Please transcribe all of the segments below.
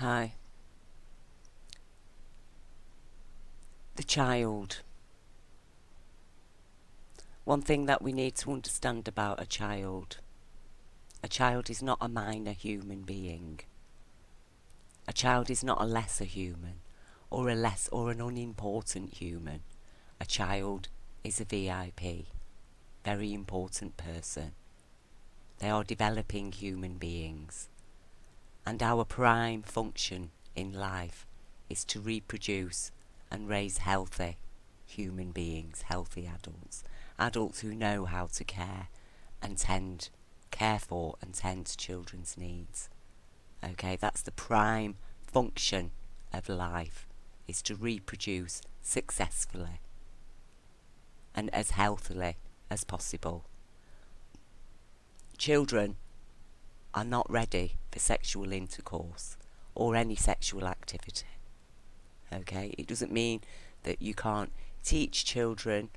Hi. The child. One thing that we need to understand about a child is not a minor human being. A child is not a lesser human or an unimportant human. A child is a VIP, very important person. They are developing human beings. And our prime function in life is to reproduce and raise healthy human beings, healthy adults who know how to care for and tend to children's needs. Okay, that's the prime function of life, is to reproduce successfully and as healthily as possible. Children are not ready for sexual intercourse or any sexual activity. Okay, it doesn't mean that you can't teach children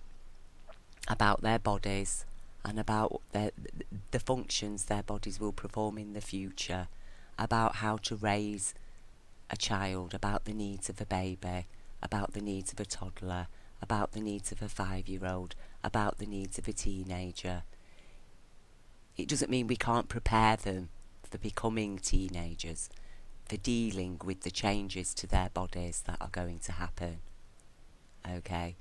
about their bodies and about the functions their bodies will perform in the future, about how to raise a child, about the needs of a baby, about the needs of a toddler, about the needs of a 5-year-old, about the needs of a teenager. It doesn't mean we can't prepare them for becoming teenagers, for dealing with the changes to their bodies that are going to happen. Okay?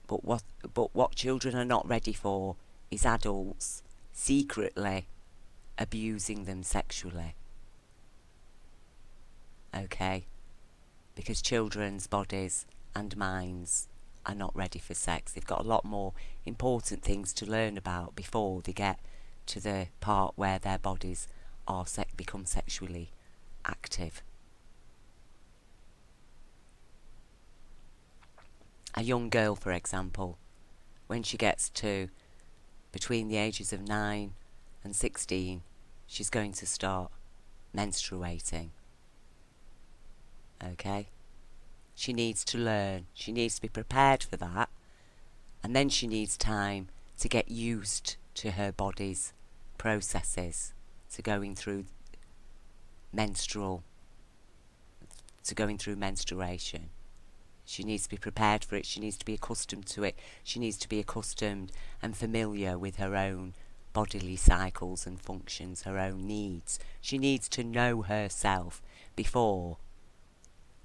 But what children are not ready for is adults secretly abusing them sexually. Okay? Because children's bodies and minds are not ready for sex. They've got a lot more important things to learn about before they get to the part where their bodies are become sexually active. A young girl, for example, when she gets to between the ages of 9 and 16, she's going to start menstruating. Okay? She needs to learn. She needs to be prepared for that. And then she needs time to get used to her body's processes, to going through menstruation. She needs to be prepared for it. She needs to be accustomed to it. She needs to be accustomed and familiar with her own bodily cycles and functions, her own needs. She needs to know herself before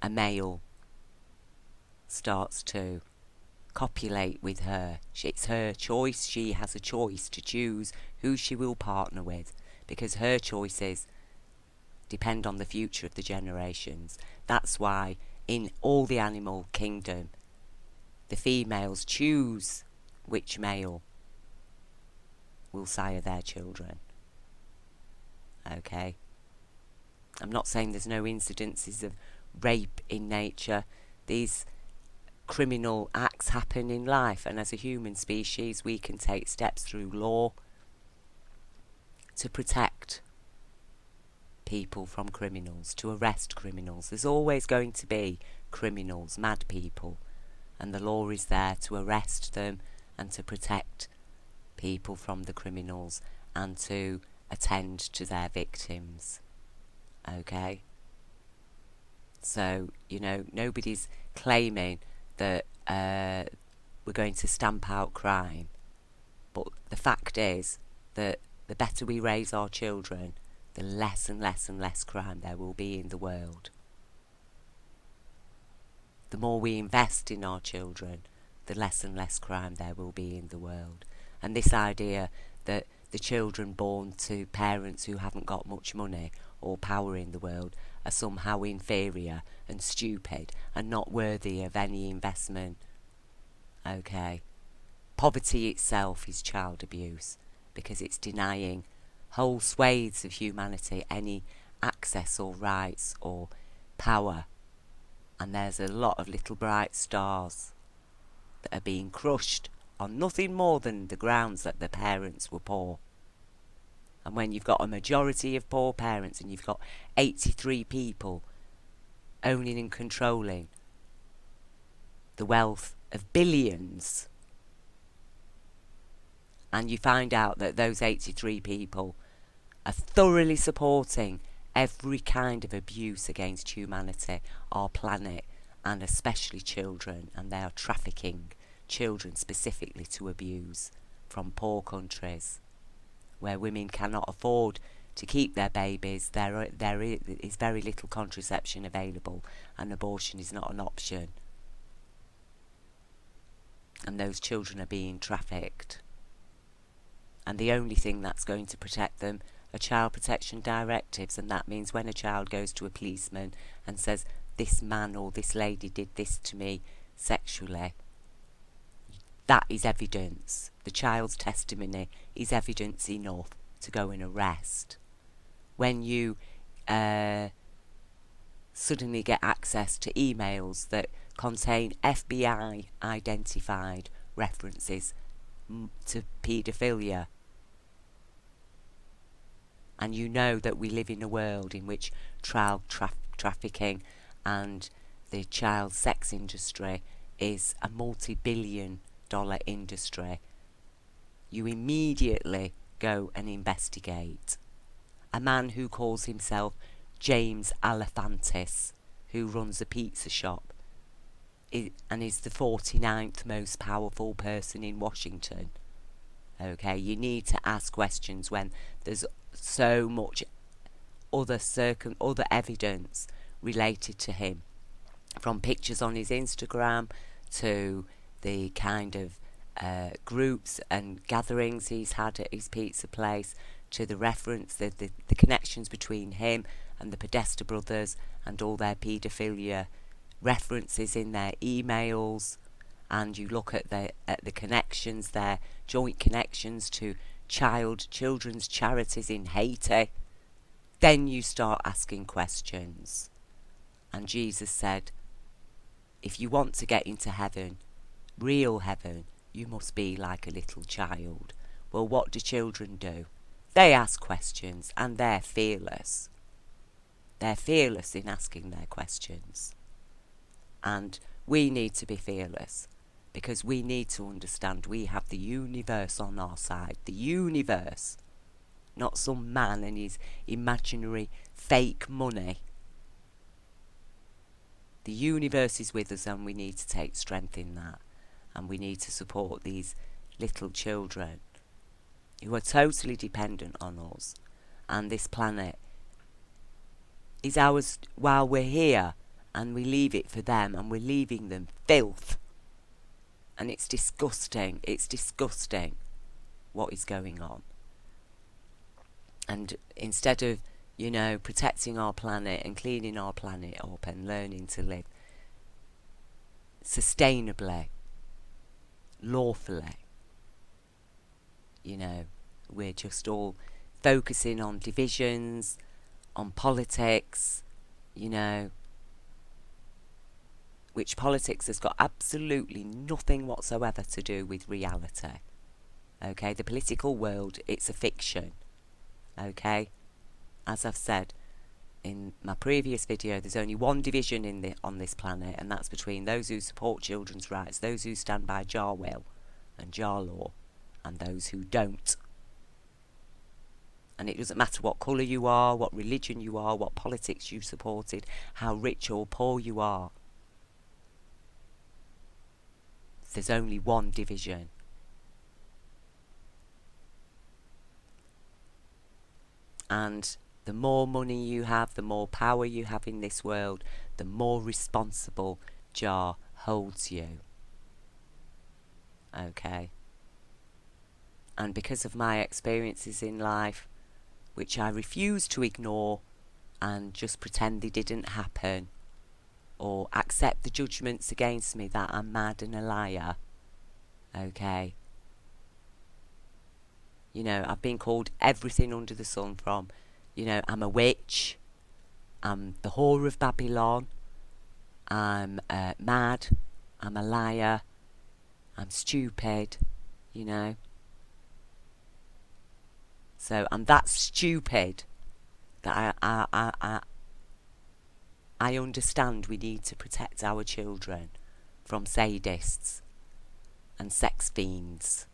a male starts to copulate with her. It's her choice. She has a choice to choose who she will partner with, because her choices depend on the future of the generations. That's why in all the animal kingdom, the females choose which male will sire their children. Okay? I'm not saying there's no incidences of rape in nature. These criminal acts happen in life, and as a human species we can take steps through law to protect people from criminals, to arrest criminals. There's always going to be criminals, mad people, and the law is there to arrest them and to protect people from the criminals and to attend to their victims. Okay? So, nobody's claiming that we're going to stamp out crime, but the fact is that the better we raise our children, the less and less and less crime there will be in the world. The more we invest in our children, the less and less crime there will be in the world. And this idea that the children born to parents who haven't got much money or power in the world are somehow inferior and stupid and not worthy of any investment. Okay. Poverty itself is child abuse, because it's denying whole swathes of humanity any access or rights or power. And there's a lot of little bright stars that are being crushed on nothing more than the grounds that the parents were poor. And when you've got a majority of poor parents and you've got 83 people owning and controlling the wealth of billions, and you find out that those 83 people are thoroughly supporting every kind of abuse against humanity, our planet, and especially children, and they are trafficking children specifically to abuse from poor countries where women cannot afford to keep their babies. There is very little contraception available, and abortion is not an option. And those children are being trafficked. And the only thing that's going to protect them are child protection directives, and that means when a child goes to a policeman and says, this man or this lady did this to me sexually, that is evidence. The child's testimony is evidence enough to go and arrest. When you suddenly get access to emails that contain FBI identified references to paedophilia, and you know that we live in a world in which child trafficking and the child sex industry is a multi-billion-dollar industry, you immediately go and investigate. A man who calls himself James Alefantis, who runs a pizza shop and is the 49th most powerful person in Washington. Okay, you need to ask questions when there's so much other evidence related to him, from pictures on his Instagram to the kind of groups and gatherings he's had at his pizza place, to the reference, the connections between him and the Podesta brothers and all their paedophilia references in their emails. And you look at the connections, their joint connections to children's charities in Haiti, then you start asking questions. And Jesus said, if you want to get into heaven, real heaven, you must be like a little child. Well, what do children do? They ask questions, and they're fearless. They're fearless in asking their questions. And we need to be fearless, because we need to understand we have the universe on our side. The universe. Not some man and his imaginary fake money. The universe is with us, and we need to take strength in that. And we need to support these little children who are totally dependent on us. And this planet is ours while we're here, and we leave it for them, and we're leaving them filth. And it's disgusting. It's disgusting what is going on. And instead of, protecting our planet and cleaning our planet up and learning to live sustainably, lawfully, we're just all focusing on divisions, on politics, which politics has got absolutely nothing whatsoever to do with reality. Okay, the political world, it's a fiction. Okay, as I've said in my previous video, there's only one division on this planet, and that's between those who support children's rights, those who stand by Jar will and Jar law, and those who don't. And it doesn't matter what colour you are, what religion you are, what politics you've supported, how rich or poor you are. There's only one division. And the more money you have, the more power you have in this world, the more responsible Jar holds you. Okay? And because of my experiences in life, which I refuse to ignore and just pretend they didn't happen, or accept the judgments against me that I'm mad and a liar. Okay? I've been called everything under the sun, from, I'm a witch, I'm the whore of Babylon, I'm mad, I'm a liar, I'm stupid, So I'm that stupid that I understand we need to protect our children from sadists and sex fiends,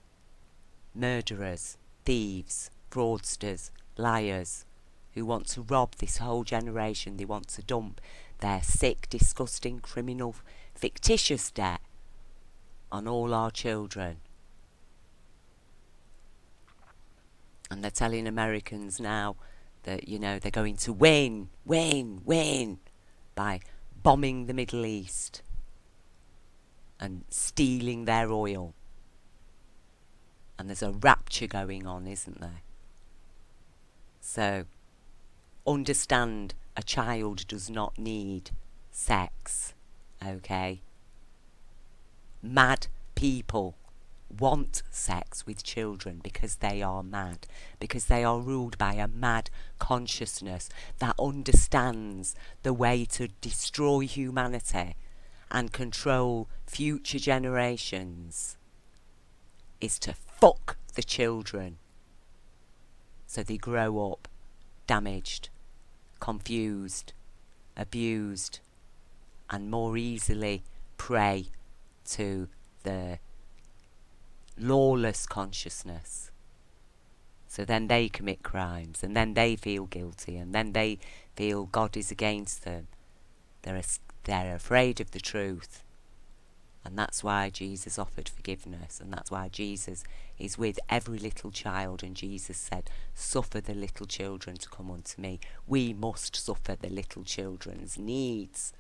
murderers, thieves, fraudsters, liars, who want to rob this whole generation. They want to dump their sick, disgusting, criminal, fictitious debt on all our children. And they're telling Americans now that, they're going to win by bombing the Middle East and stealing their oil. And there's a rapture going on, isn't there? So, understand, a child does not need sex, okay? Mad people want sex with children because they are mad, because they are ruled by a mad consciousness that understands the way to destroy humanity and control future generations is to fuck the children so they grow up damaged, confused, abused, and more easily prey to the lawless consciousness. So then they commit crimes, and then they feel guilty, and then they feel God is against them. They're afraid of the truth. And that's why Jesus offered forgiveness, and that's why Jesus is with every little child, and Jesus said, suffer the little children to come unto me. We must suffer the little children's needs,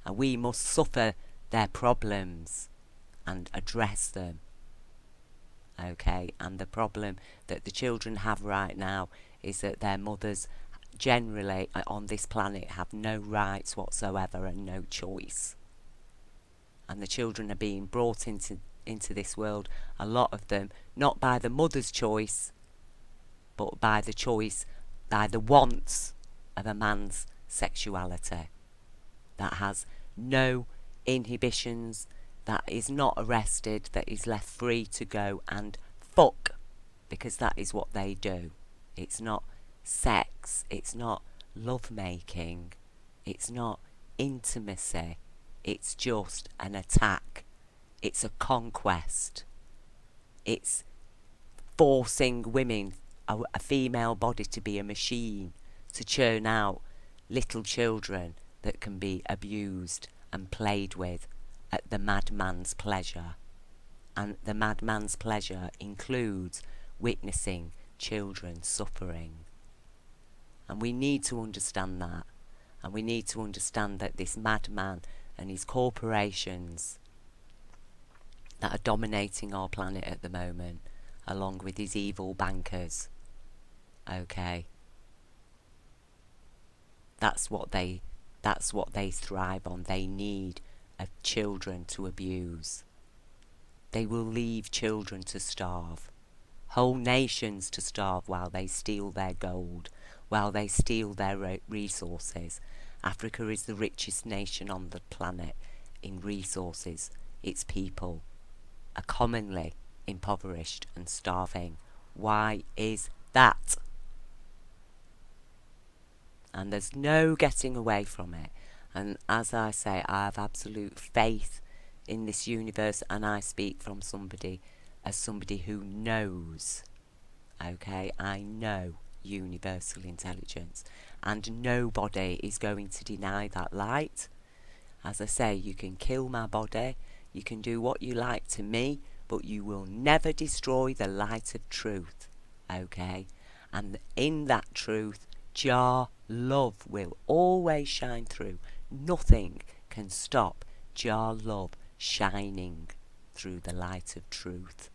and we must suffer their problems and address them. Okay, and the problem that the children have right now is that their mothers generally on this planet have no rights whatsoever and no choice. And the children are being brought into this world, a lot of them, not by the mother's choice, but by the wants of a man's sexuality that has no inhibitions, that is not arrested, that is left free to go and fuck, because that is what they do. It's not sex, it's not love making, it's not intimacy, it's just an attack, it's a conquest, it's forcing women, a female body, to be a machine, to churn out little children that can be abused and played with at the madman's pleasure. And the madman's pleasure includes witnessing children suffering. And we need to understand that. And we need to understand that this madman and his corporations that are dominating our planet at the moment, along with his evil bankers, okay, that's what they thrive on. They need children to abuse. They will leave children to starve, whole nations to starve, while they steal their gold, while they steal their resources. Africa is the richest nation on the planet in resources. Its people are commonly impoverished and starving. Why is that? And there's no getting away from it. And as I say, I have absolute faith in this universe, and I speak from somebody who knows. Okay, I know universal intelligence, and nobody is going to deny that light. As I say, you can kill my body, you can do what you like to me, but you will never destroy the light of truth. Okay, and in that truth, Jah love will always shine through. Nothing can stop Jah love shining through the light of truth,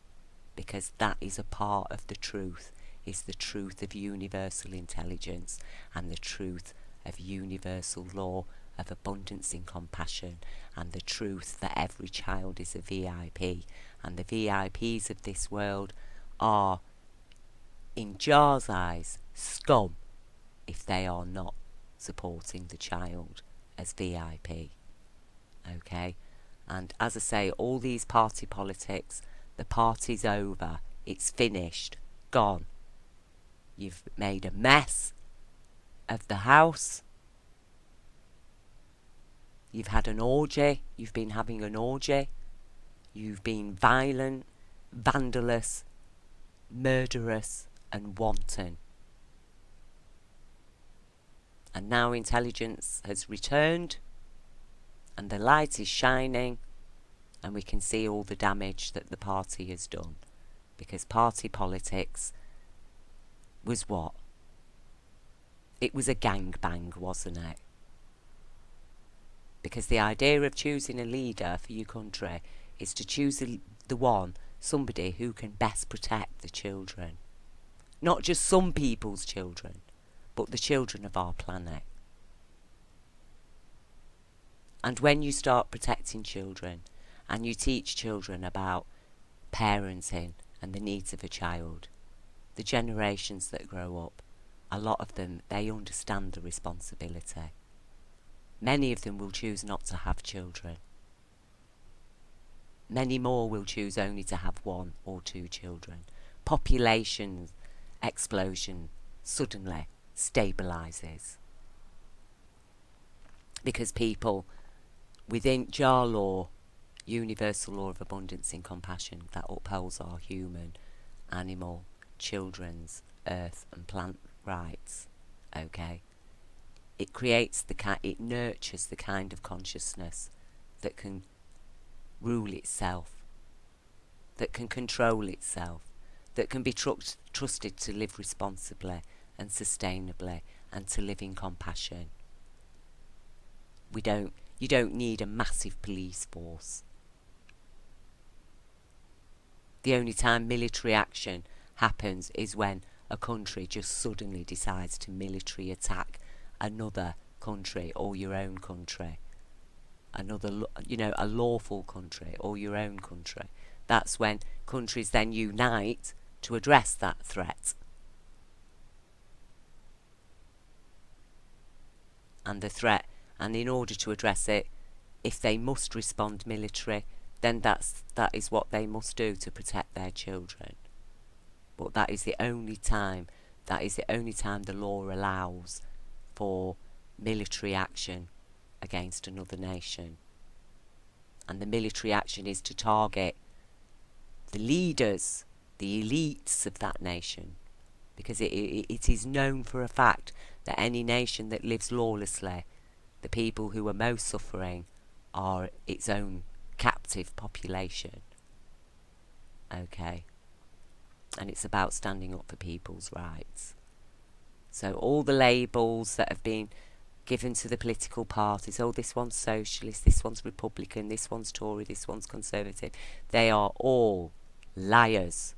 because that is a part of the truth, is the truth of universal intelligence and the truth of universal law of abundance in compassion, and the truth that every child is a VIP, and the VIPs of this world are, in Jah's eyes, scum if they are not supporting the child as VIP. Okay? And as I say, all these party politics, the party's over, it's finished, gone. You've made a mess of the house. You've had an orgy, you've been having an orgy. You've been violent, vandalous, murderous and wanton. And now intelligence has returned and the light is shining and we can see all the damage that the party has done. Because party politics was what? It was a gangbang, wasn't it? Because the idea of choosing a leader for your country is to choose somebody who can best protect the children. Not just some people's children, but the children of our planet. And when you start protecting children and you teach children about parenting and the needs of a child, the generations that grow up, a lot of them, they understand the responsibility. Many of them will choose not to have children. Many more will choose only to have 1 or 2 children. Population explosion suddenly stabilises. Because people within JAR law, universal law of abundance and compassion, that upholds our human, animal, children's, earth and plant rights, okay? It nurtures the kind of consciousness that can rule itself, that can control itself, that can be trusted to live responsibly and sustainably and to live in compassion. You don't need a massive police force. The only time military action happens is when a country just suddenly decides to military attack another country or your own country. A lawful country or your own country. That's when countries then unite to address that threat. And in order to address it, if they must respond military, then that is what they must do to protect their children. But that is the only time the law allows for military action against another nation. And the military action is to target the leaders, the elites of that nation. Because it is known for a fact that any nation that lives lawlessly, the people who are most suffering are its own captive population. Okay? And it's about standing up for people's rights. So all the labels that have been given to the political parties, this one's socialist, this one's Republican, this one's Tory, this one's Conservative, they are all liars.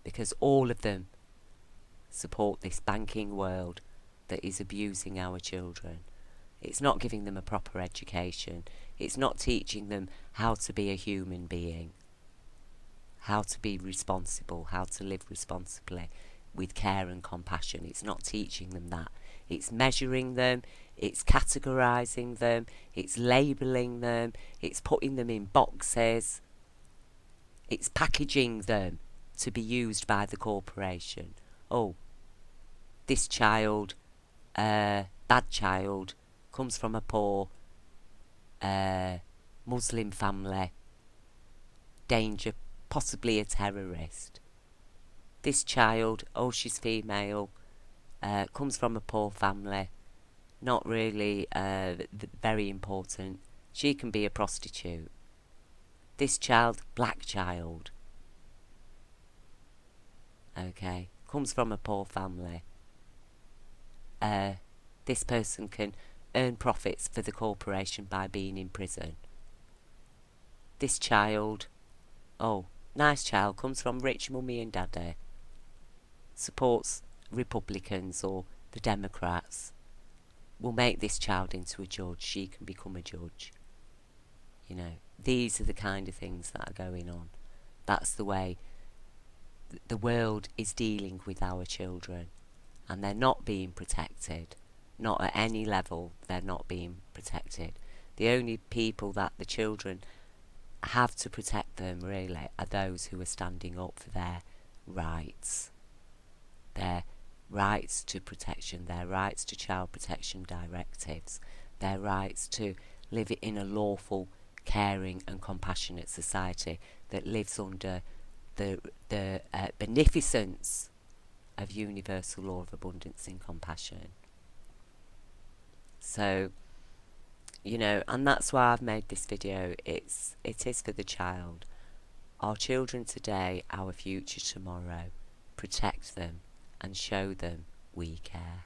Because all of them support this banking world that is abusing our children. It's not giving them a proper education. It's not teaching them how to be a human being, how to be responsible, how to live responsibly with care and compassion. It's not teaching them that. It's measuring them, it's categorising them, it's labelling them, it's putting them in boxes, it's packaging them to be used by the corporation. This child, bad child, comes from a poor Muslim family, danger, possibly a terrorist. This child, she's female, comes from a poor family, not really very important. She can be a prostitute. This child, black child, okay, comes from a poor family. This person can earn profits for the corporation by being in prison. This child, nice child, comes from rich mummy and daddy, supports Republicans or the Democrats. We'll make this child into a judge. She can become a judge. These are the kind of things that are going on. That's the way the world is dealing with our children. And they're not being protected. Not at any level, they're not being protected. The only people that the children have to protect them, really, are those who are standing up for their rights. Their rights to protection, their rights to child protection directives, their rights to live in a lawful, caring and compassionate society that lives under the beneficence of universal law of abundance and compassion. So, and that's why I've made this video. It is for the child. Our children today, our future tomorrow. Protect them and show them we care.